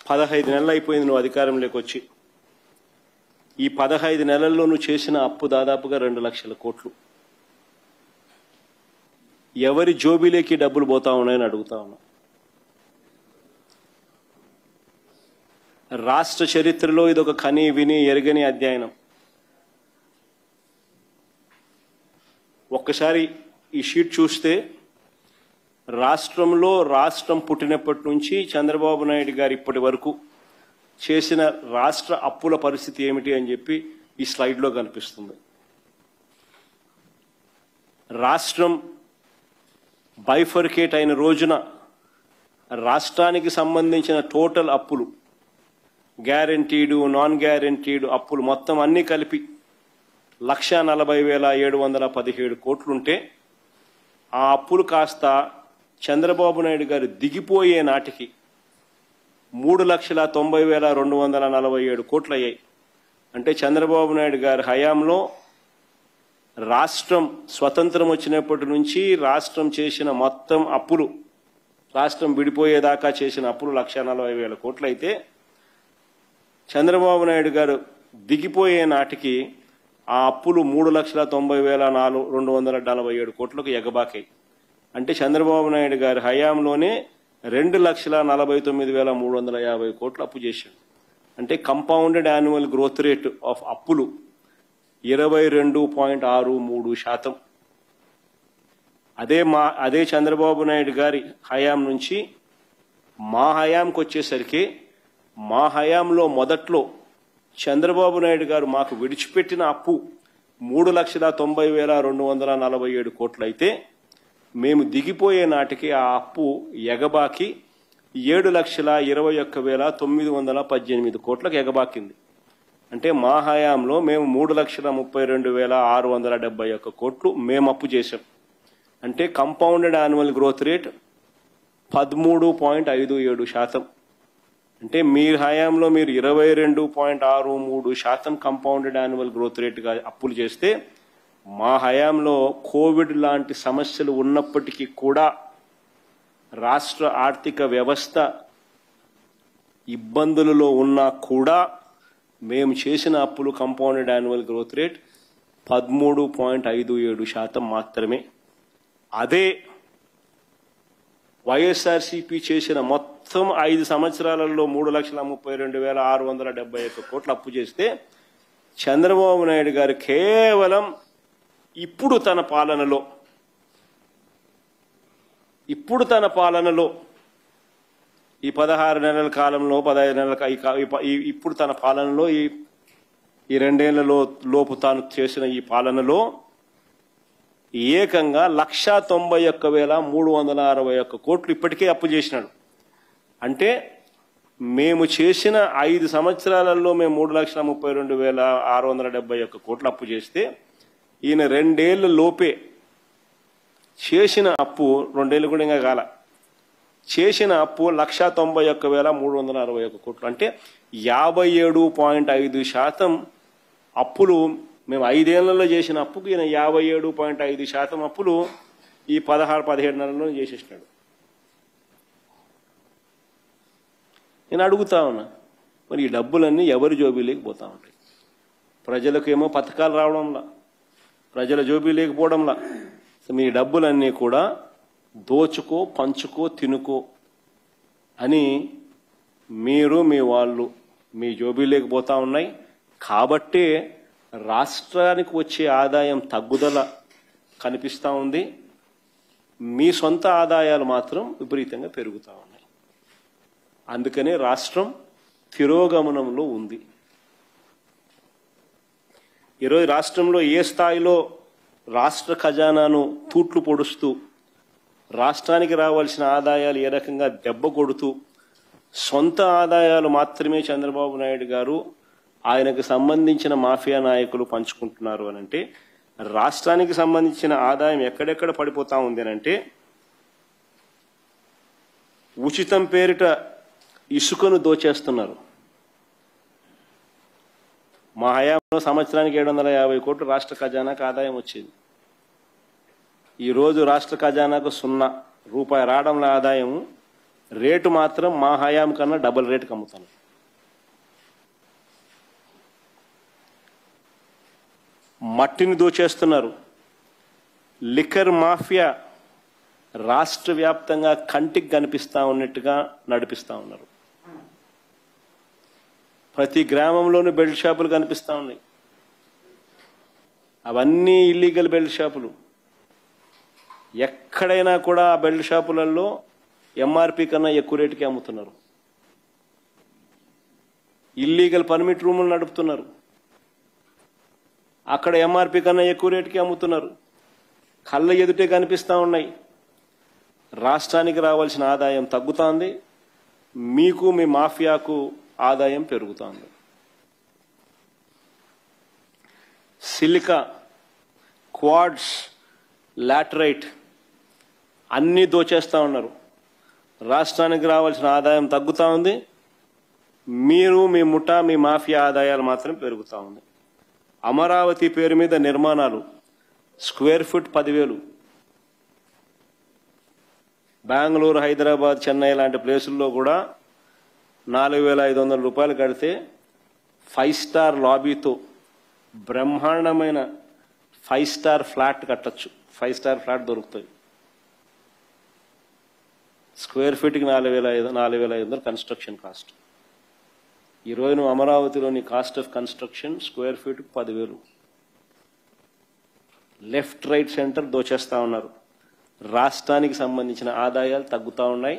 [SPEAKER 1] పదహైదు నెలలు అయిపోయింది నువ్వు అధికారంలోకి వచ్చి. ఈ 15 నెలల్లో నువ్వు చేసిన అప్పు దాదాపుగా 2 లక్షల కోట్లు. ఎవరి జోబీలోకి డబ్బులు పోతా ఉన్నాయని అడుగుతా ఉన్నా. రాష్ట్ర చరిత్రలో ఇదొక కని విని ఎరగని అధ్యయనం. ఒక్కసారి ఈ షీట్ చూస్తే రాష్ట్రం పుట్టినప్పటి నుంచి చంద్రబాబు నాయుడు గారు ఇప్పటి వరకు చేసిన రాష్ట్ర అప్పుల పరిస్థితి ఏమిటి అని చెప్పి ఈ స్లైడ్లో కనిపిస్తుంది. రాష్ట్రం బైఫర్కేట్ అయిన రోజున రాష్ట్రానికి సంబంధించిన టోటల్ అప్పులు, గ్యారంటీడు, నాన్ గ్యారంటీడు అప్పులు మొత్తం అన్నీ కలిపి 1,40,717 కోట్లుంటే ఆ అప్పులు కాస్త చంద్రబాబు నాయుడు గారు దిగిపోయే నాటికి 3,90,247 కోట్లు అయ్యాయి. అంటే చంద్రబాబు నాయుడు గారి హయాంలో రాష్ట్రం స్వతంత్రం వచ్చినప్పటి నుంచి రాష్ట్రం చేసిన మొత్తం అప్పులు, రాష్ట్రం విడిపోయేదాకా చేసిన అప్పులు 1,40,000 కోట్లు అయితే చంద్రబాబు నాయుడు గారు దిగిపోయే నాటికి ఆ అప్పులు 3,90,247 కోట్లకు ఎగబాకాయి. అంటే చంద్రబాబు నాయుడు గారి హయాంలోనే 2,49,350 కోట్లు అప్పు చేశాడు. అంటే compounded annual growth rate of అప్పులు 22.63%. అదే చంద్రబాబు నాయుడు గారి హయాం నుంచి మా హయాంకి వచ్చేసరికి, మా హయాంలో మొదట్లో చంద్రబాబు నాయుడు గారు మాకు విడిచిపెట్టిన అప్పు 3,90,247 కోట్లు అయితే మేము దిగిపోయే నాటికి ఆ అప్పు ఎగబాకి 7,21,918 కోట్లకు ఎగబాకింది. అంటే మా హయాంలో మేము 3,32,671 కోట్లు మేము అప్పు చేశాం. అంటే కంపౌండెడ్ యాన్యువల్ గ్రోత్ రేట్ 13.57%. అంటే మీ హయాంలో మీరు 22.63% కంపౌండెడ్ యాన్యువల్ గ్రోత్ రేట్గా అప్పులు చేస్తే, మా హయాంలో కోవిడ్ లాంటి సమస్యలు ఉన్నప్పటికీ కూడా రాష్ట్ర ఆర్థిక వ్యవస్థ ఇబ్బందులలో ఉన్నా కూడా మేము చేసిన అప్పులు కంపౌండెడ్ యాన్యువల్ గ్రోత్ రేట్ 13.57% మాత్రమే. అదే వైఎస్ఆర్సీపీ చేసిన మొత్తం 5 సంవత్సరాలలో 3,32,671 కోట్లు అప్పు చేస్తే చంద్రబాబు నాయుడు గారు కేవలం ఇప్పుడు తన పాలనలో ఈ 16 నెలల కాలంలో 15 నెలల ఇప్పుడు తన పాలనలో ఈ 2 ఏళ్ల లోపు తాను చేసిన ఈ పాలనలో ఏకంగా 191,361 కోట్లు ఇప్పటికే అప్పు చేసినాడు. అంటే మేము చేసిన 5 సంవత్సరాలలో మేము 3,32,671 కోట్లు అప్పు చేస్తే ఈయన 2 ఏళ్ల లోపే చేసిన అప్పు, 2 ఏళ్ళు కూడా ఇంకా కాల, చేసిన అప్పు 191,361 కోట్లు. అంటే 57.5% అప్పులు మేము 5 ఏళ్లలో చేసిన అప్పుకు ఈయన 57.5% అప్పులు ఈ 16-17 నెలల్లో చేసేసినాడు. నేను అడుగుతా ఉన్నా, మరి ఈ డబ్బులన్నీ ఎవరి జోబీలోకి పోతా ఉంటాయి? ప్రజలకేమో పథకాలు రావడంలా, ప్రజల జోబీ లేకపోవడంలా. మీ డబ్బులన్నీ కూడా దోచుకో, పంచుకో, తినుకో అని మీరు మీ వాళ్ళు మీ జోబీ లేకపోతా ఉన్నాయి. కాబట్టే రాష్ట్రానికి వచ్చే ఆదాయం తగ్గుదల కనిపిస్తూ ఉంది. మీ సొంత ఆదాయాలు మాత్రం విపరీతంగా పెరుగుతూ ఉన్నాయి. అందుకనే రాష్ట్రం తిరోగమనంలో ఉంది. ఈరోజు రాష్ట్రంలో ఏ స్థాయిలో రాష్ట్ర ఖజానాను తూట్లు పొడుస్తూ, రాష్ట్రానికి రావాల్సిన ఆదాయాలు ఏ రకంగా దెబ్బ కొడుతూ సొంత ఆదాయాలు మాత్రమే చంద్రబాబు నాయుడు గారు ఆయనకు సంబంధించిన మాఫియా నాయకులు పంచుకుంటున్నారు అని అంటే రాష్ట్రానికి సంబంధించిన ఆదాయం ఎక్కడెక్కడ పడిపోతా ఉంది అని అంటే ఉచితం పేరిట ఇసుకను దోచేస్తున్నారు. మా హయాంలో సంవత్సరానికి 750 కోట్లు రాష్ట్ర ఖజానాకు ఆదాయం వచ్చేది. ఈరోజు రాష్ట్ర ఖజానాకు 0 రూపాయి రావడంలో ఆదాయం రేటు మాత్రం మా హయాం కన్నా డబుల్ రేటుకి అమ్ముతాను. మట్టిని దోచేస్తున్నారు. లిక్కర్ మాఫియా రాష్ట్ర వ్యాప్తంగా కంటికి కనిపిస్తా ఉన్నట్టుగా నడిపిస్తా ఉన్నారు. ప్రతి గ్రామంలోనూ బెల్ట్ షాపులు కనిపిస్తా ఉన్నాయి. అవన్నీ ఇల్లీగల్ బెల్ట్ షాపులు. ఎక్కడైనా కూడా ఆ బెల్ట్ షాపులలో ఎంఆర్పి కన్నా ఎక్కువ రేటుకి అమ్ముతున్నారు. ఇల్లీగల్ పర్మిట్ రూములు నడుపుతున్నారు. అక్కడ ఎంఆర్పి కన్నా ఎక్కువ రేటుకి అమ్ముతున్నారు. కళ్ళ ఎదుటే కనిపిస్తా ఉన్నాయి. రాష్ట్రానికి రావాల్సిన ఆదాయం తగ్గుతోంది. మీకు మీ మాఫియాకు ఆదాయం పెరుగుతోంది. సిలికా, క్వాడ్స్, లాటరైట్ అన్నీ దోచేస్తా ఉన్నారు. రాష్ట్రానికి రావాల్సిన ఆదాయం తగ్గుతూ ఉంది. మీరు మీ ముఠా మీ మాఫియా ఆదాయాలు మాత్రం పెరుగుతూ ఉంది. అమరావతి పేరు మీద నిర్మాణాలు స్క్వేర్ ఫుట్ 10,000. బెంగళూరు, హైదరాబాద్, చెన్నై లాంటి ప్లేసుల్లో కూడా 4,500 రూపాయలు కడితే 5 స్టార్ లాబీతో బ్రహ్మాండమైన 5 స్టార్ ఫ్లాట్ కట్టచ్చు. 5 స్టార్ ఫ్లాట్ దొరుకుతుంది. స్క్వేర్ ఫీట్కి 4,500 కన్స్ట్రక్షన్ కాస్ట్. ఈరోజు నువ్వు అమరావతిలోని కాస్ట్ ఆఫ్ కన్స్ట్రక్షన్ స్క్వేర్ ఫీట్కి 10,000. లెఫ్ట్ రైట్ సెంటర్ దోచేస్తా ఉన్నారు. రాష్ట్రానికి సంబంధించిన ఆదాయాలు తగ్గుతూ ఉన్నాయి.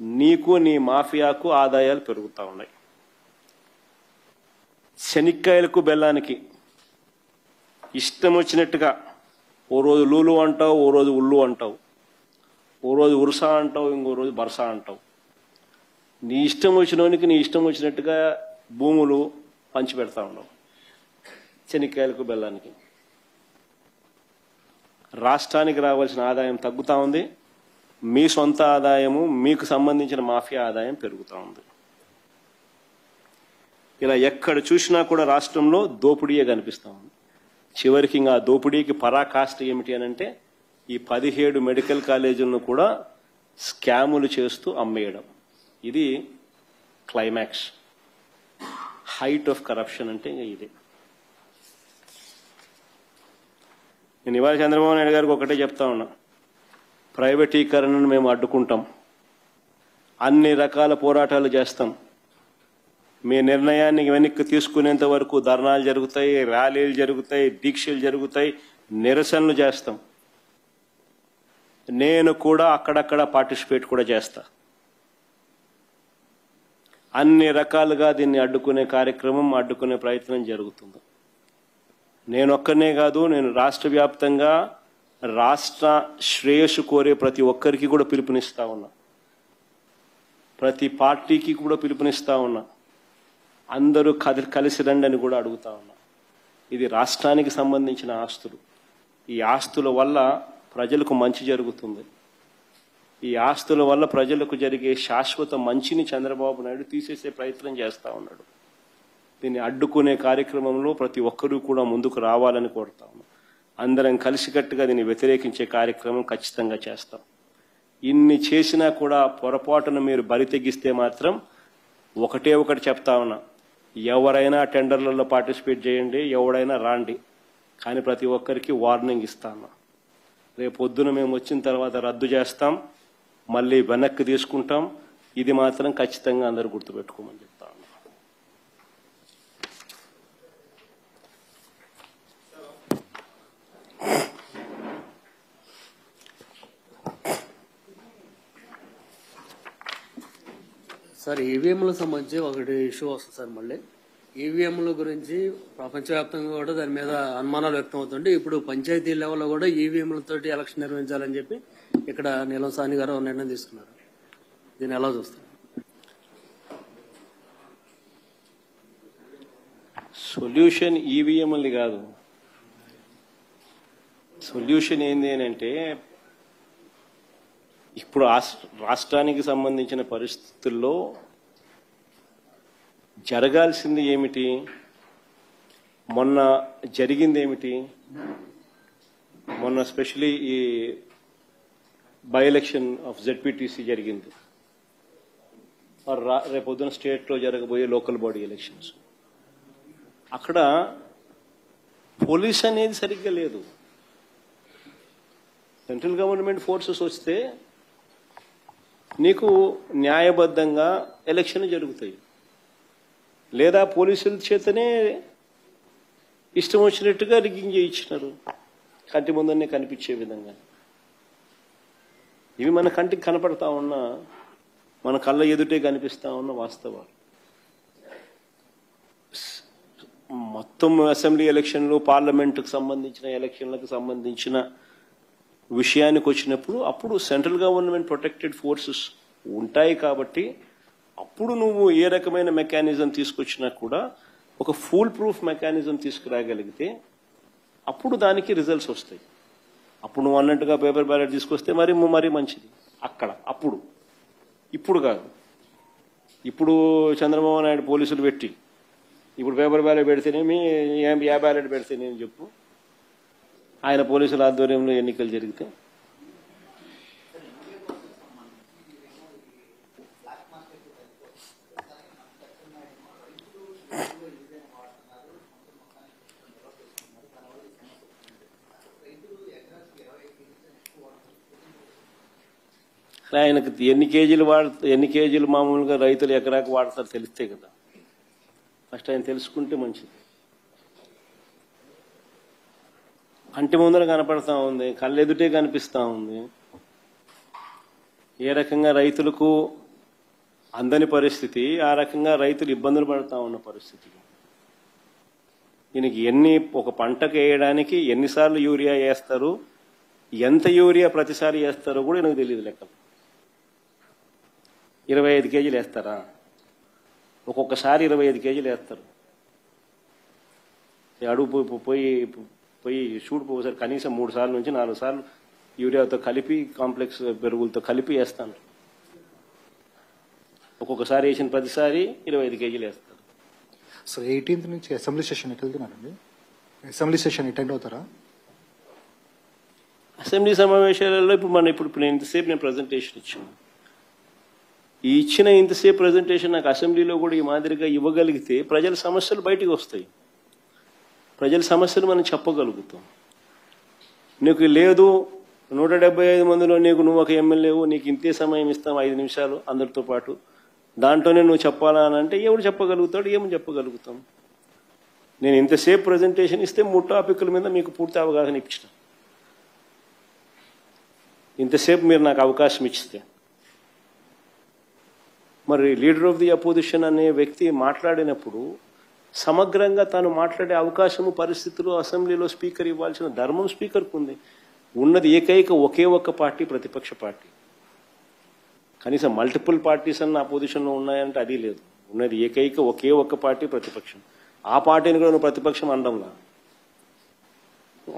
[SPEAKER 1] నీకు నీ మాఫియాకు ఆదాయాలు పెరుగుతూ ఉన్నాయి. శనిక్కాయలకు బెల్లానికి ఇష్టం వచ్చినట్టుగా ఓ రోజు లూలు అంటావు, ఓ రోజు ఉల్లు అంటావు, ఓ రోజు ఉరుసా అంటావు, ఇంకో రోజు బరసా అంటావు. నీ ఇష్టం వచ్చినోనికి నీ ఇష్టం వచ్చినట్టుగా భూములు పంచి పెడతా ఉండవు. శనిక్కాయలకు బెల్లానికి రాష్ట్రానికి రావాల్సిన ఆదాయం తగ్గుతూ ఉంది. మీ సొంత ఆదాయము, మీకు సంబంధించిన మాఫియా ఆదాయం పెరుగుతూ ఉంది. ఇలా ఎక్కడ చూసినా కూడా రాష్ట్రంలో దోపిడీయే కనిపిస్తూ ఉంది. చివరికి ఇంకా దోపిడీకి పరాకాష్ట ఏమిటి అని అంటే ఈ 17 మెడికల్ కాలేజీలను కూడా స్కాములు చేస్తూ అమ్మేయడం. ఇది క్లైమాక్స్, హైట్ ఆఫ్ కరప్షన్ అంటే ఇంకా ఇదే. నేను ఇవాళ చంద్రబాబు నాయుడు గారికి ఒకటే చెప్తా ఉన్నా, ప్రైవేటీకరణను మేము అడ్డుకుంటాం, అన్ని రకాల పోరాటాలు చేస్తాం. మీ నిర్ణయాన్ని వెనక్కి తీసుకునేంత వరకు ధర్నాలు జరుగుతాయి, ర్యాలీలు జరుగుతాయి, దీక్షలు జరుగుతాయి, నిరసనలు చేస్తాం. నేను కూడా అక్కడక్కడ పార్టిసిపేట్ కూడా చేస్తా. అన్ని రకాలుగా దీన్ని అడ్డుకునే కార్యక్రమం, అడ్డుకునే ప్రయత్నం జరుగుతుంది. నేను ఒక్కనే కాదు, నేను రాష్ట్ర వ్యాప్తంగా రాష్ట్ర శ్రేయస్సు కోరే ప్రతి ఒక్కరికి కూడా పిలుపునిస్తా ఉన్నా. ప్రతి పార్టీకి కూడా పిలుపునిస్తా ఉన్నా. అందరూ కలిసి రండి అని కూడా అడుగుతా ఉన్నా. ఇది రాష్ట్రానికి సంబంధించిన ఆస్తులు. ఈ ఆస్తుల వల్ల ప్రజలకు మంచి జరుగుతుంది. ఈ ఆస్తుల వల్ల ప్రజలకు జరిగే శాశ్వత మంచిని చంద్రబాబు నాయుడు తీసేసే ప్రయత్నం చేస్తా ఉన్నాడు. దీన్ని అడ్డుకునే కార్యక్రమంలో ప్రతి ఒక్కరూ కూడా ముందుకు రావాలని కోరుతా ఉన్నాం. అందరం కలిసికట్టుగా దీన్ని వ్యతిరేకించే కార్యక్రమం ఖచ్చితంగా చేస్తాం. ఇన్ని చేసినా కూడా పొరపాటున మీరు బరి తెగిస్తే మాత్రం ఒకటే ఒకటి చెప్తా ఉన్నా, ఎవరైనా టెండర్లలో పార్టిసిపేట్ చేయండి, ఎవడైనా రాండి, కానీ ప్రతి ఒక్కరికి వార్నింగ్ ఇస్తాను. రేపు పొద్దున మేము వచ్చిన తర్వాత రద్దు చేస్తాం, మళ్ళీ వెనక్కి తీసుకుంటాం. ఇది మాత్రం ఖచ్చితంగా అందరూ గుర్తుపెట్టుకోమని చెప్తా ఉన్నా.
[SPEAKER 4] సార్, ఈవీఎంలకు సంబంధించి ఒకటి ఇష్యూ వస్తుంది సార్. మళ్ళీ ఈవీఎంల గురించి ప్రపంచవ్యాప్తంగా కూడా దాని మీద అనుమానాలు వ్యక్తం అవుతుంటే ఇప్పుడు పంచాయతీ లెవెల్లో కూడా ఈవీఎంలతోటి ఎలక్షన్ నిర్వహించాలని చెప్పి ఇక్కడ నీలం సాహ్ని గారు నిర్ణయం తీసుకున్నారు. దీన్ని ఎలా చూస్తారు?
[SPEAKER 1] సొల్యూషన్ ఈవీఎంలు కాదు. సొల్యూషన్ ఏంది అని అంటే ఇప్పుడు రాష్ట్రానికి సంబంధించిన పరిస్థితుల్లో జరగాల్సింది ఏమిటి, మొన్న జరిగింది ఏమిటి, మొన్న స్పెషలీ ఈ బై ఎలక్షన్ ఆఫ్ జెడ్పీటీసీ జరిగింది, రేపొద్దున స్టేట్లో జరగబోయే లోకల్ బాడీ ఎలక్షన్స్. అక్కడ పోలీస్ అనేది సరిగ్గా లేదు. సెంట్రల్ గవర్నమెంట్ ఫోర్సెస్ వస్తే నీకు న్యాయబద్ధంగా ఎలక్షన్ జరుగుతాయి, లేదా పోలీసుల చేతనే ఇష్టం వచ్చినట్టుగా రిగ్గింగ్ చేయించినారు కంటి ముందరనే కనిపించే విధంగా. ఇవి మన కంటికి కనపడతా ఉన్న, మన కళ్ళ ఎదుటే కనిపిస్తా ఉన్న వాస్తవాలు. మొత్తం అసెంబ్లీ ఎలక్షన్లు, పార్లమెంటుకు సంబంధించిన ఎలక్షన్లకు సంబంధించిన విషయానికి వచ్చినప్పుడు అప్పుడు సెంట్రల్ గవర్నమెంట్ ప్రొటెక్టెడ్ ఫోర్సెస్ ఉంటాయి కాబట్టి అప్పుడు నువ్వు ఏ రకమైన మెకానిజం తీసుకొచ్చినా కూడా ఒక ఫుల్ ప్రూఫ్ మెకానిజం తీసుకురాగలిగితే అప్పుడు దానికి రిజల్ట్స్ వస్తాయి. అప్పుడు నువ్వు అన్నట్టుగా పేపర్ బ్యాలెట్ తీసుకొస్తే మరీ మంచిది అక్కడ. అప్పుడు ఇప్పుడు కాదు. ఇప్పుడు చంద్రబాబు నాయుడు పోలీసులు పెట్టి ఇప్పుడు పేపర్ బ్యాలెట్ పెడితేనేమి, ఏ బ్యాలెట్ పెడితేనేమి చెప్పు, ఆయన పోలీసుల ఆధ్వర్యంలో ఎన్నికలు జరిగితే ఆయనకు ఎన్ని కేజీలు మామూలుగా రైతులు ఎకరాకు వాడతారు తెలిస్తే కదా. ఫస్ట్ ఆయన తెలుసుకుంటే మంచిది. కంటి ముందర కనపడతా ఉంది, కళ్ళెదుటే కనిపిస్తా ఉంది. ఏ రకంగా రైతులకు అందని పరిస్థితి, ఆ రకంగా రైతులు ఇబ్బందులు పడతా ఉన్న పరిస్థితి. దీనికి ఒక పంటకు వేయడానికి ఎన్నిసార్లు యూరియా వేస్తారు, ఎంత యూరియా ప్రతిసారి వేస్తారో కూడా నాకు తెలియదు లెక్కలు. 25 కేజీలు వేస్తారా? ఒక్కొక్కసారి 25 కేజీలు వేస్తారు. అడుగు పోయి చూడిపోసారి కనీసం 3 సార్లు నుంచి 4 సార్లు యూరియాతో కలిపి, కాంప్లెక్స్ పెరుగులతో కలిపి వేస్తాను. ఒక్కొక్కసారి వేసిన ప్రతిసారి 25 కేజీలు వేస్తారు.
[SPEAKER 5] సో 18th నుంచి అసెంబ్లీ సెషన్ ఎటు వెళ్తున్నారండి? అసెంబ్లీ సెషన్ అటెండ్ అవుతారా?
[SPEAKER 1] అసెంబ్లీ సమావేశాలలో ఇప్పుడు ఇంతసేపు ప్రజెంటేషన్ ఇచ్చాను. ఈ ఇచ్చిన ఇంతసేపు ప్రజెంటేషన్ నాకు అసెంబ్లీలో కూడా ఈ మాదిరిగా ఇవ్వగలిగితే ప్రజల సమస్యలు బయటికి వస్తాయి. ప్రజల సమస్యలు మనం చెప్పగలుగుతాం. నీకు లేదు 175 మందిలో నువ్వు ఒక ఎమ్మెల్యేవు, నీకు ఇంతే సమయం ఇస్తాం 5 నిమిషాలు అందరితో పాటు, దాంట్లోనే నువ్వు చెప్పాలా అని అంటే ఎవడు చెప్పగలుగుతాడు? ఏమని చెప్పగలుగుతాం? నేను ఇంతసేపు ప్రజెంటేషన్ ఇస్తే 3 టాపిక్ల మీద మీకు పూర్తి అవగాహన ఇచ్చిన. ఇంతసేపు మీరు నాకు అవకాశం ఇచ్చితే మరి లీడర్ ఆఫ్ ది అపోజిషన్ అనే వ్యక్తి మాట్లాడినప్పుడు సమగ్రంగా తాను మాట్లాడే అవకాశము, పరిస్థితులు అసెంబ్లీలో స్పీకర్ ఇవ్వాల్సిన ధర్మం స్పీకర్కు ఉంది. ఉన్నది ఒకే ఒక్క పార్టీ, ప్రతిపక్ష పార్టీ. కనీసం మల్టిపుల్ పార్టీస్ అన్న అపోజిషన్లో ఉన్నాయంటే అది లేదు. ఉన్నది ఒకే ఒక్క పార్టీ, ప్రతిపక్షం. ఆ పార్టీని కూడా నువ్వు ప్రతిపక్షం అనడంలా.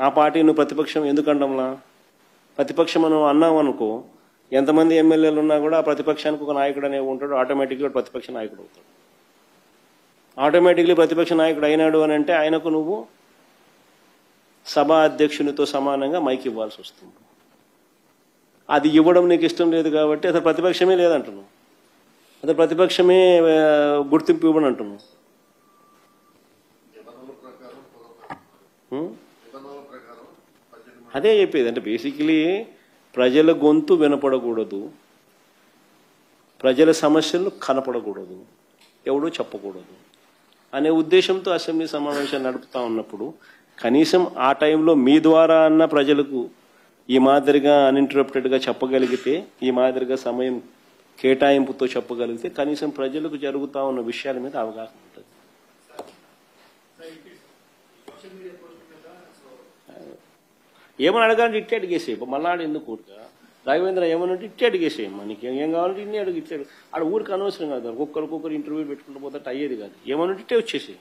[SPEAKER 1] ఆ పార్టీ నువ్వు ప్రతిపక్షం ఎందుకు అనడంలా? ప్రతిపక్షం నువ్వు అన్నావు అనుకో, ఎంతమంది ఎమ్మెల్యేలు ఉన్నా కూడా ఆ ప్రతిపక్షానికి ఒక నాయకుడు అనేవి ఉంటాడు, ఆటోమేటిక్గా ప్రతిపక్ష నాయకుడు అవుతాడు. ఆటోమేటిక్లీ ప్రతిపక్ష నాయకుడు అయినాడు అని అంటే ఆయనకు నువ్వు సభా అధ్యక్షునితో సమానంగా మైక్ ఇవ్వాల్సి వస్తుంది. అది ఇవ్వడం నీకు ఇష్టం లేదు కాబట్టి అసలు ప్రతిపక్షమే లేదంటున్నావు, అసలు ప్రతిపక్షమే గుర్తింపు ఇవ్వని అంటున్నావు. అదే చెప్పేది. అంటే బేసికలీ ప్రజల గొంతు వినపడకూడదు, ప్రజల సమస్యలు కనపడకూడదు, ఎవడో చెప్పకూడదు అనే ఉద్దేశంతో అసెంబ్లీ సమావేశాలు నడుపుతా ఉన్నప్పుడు కనీసం ఆ టైంలో మీ ద్వారా అన్న ప్రజలకు ఈ మాదిరిగా అన్ఇంటరప్టెడ్గా చెప్పగలిగితే, ఈ మాదిరిగా సమయం కేటాయింపుతో చెప్పగలిగితే కనీసం ప్రజలకు జరుగుతూ ఉన్న విషయాల మీద అవగాహన ఉంటుంది. ఏమని అడగాలంటే ఇట్టే అడిగేసేయి. మళ్ళా ఎందుకు ఊరిక రాఘవేంద్ర ఏమనంటే ఇట్టే అడిగేసేయమ్మా, నీకు ఏం కావాలంటే ఇన్ని అడుగు, ఇట్టే ఆడ ఊరికి అనవసరం కాదు. ఒక్కొక్కరు ఇంటర్వ్యూ పెట్టుకుంటూ పోతే అయ్యేది కాదు. ఏమనంటే ఇట్టే వచ్చేసేయి.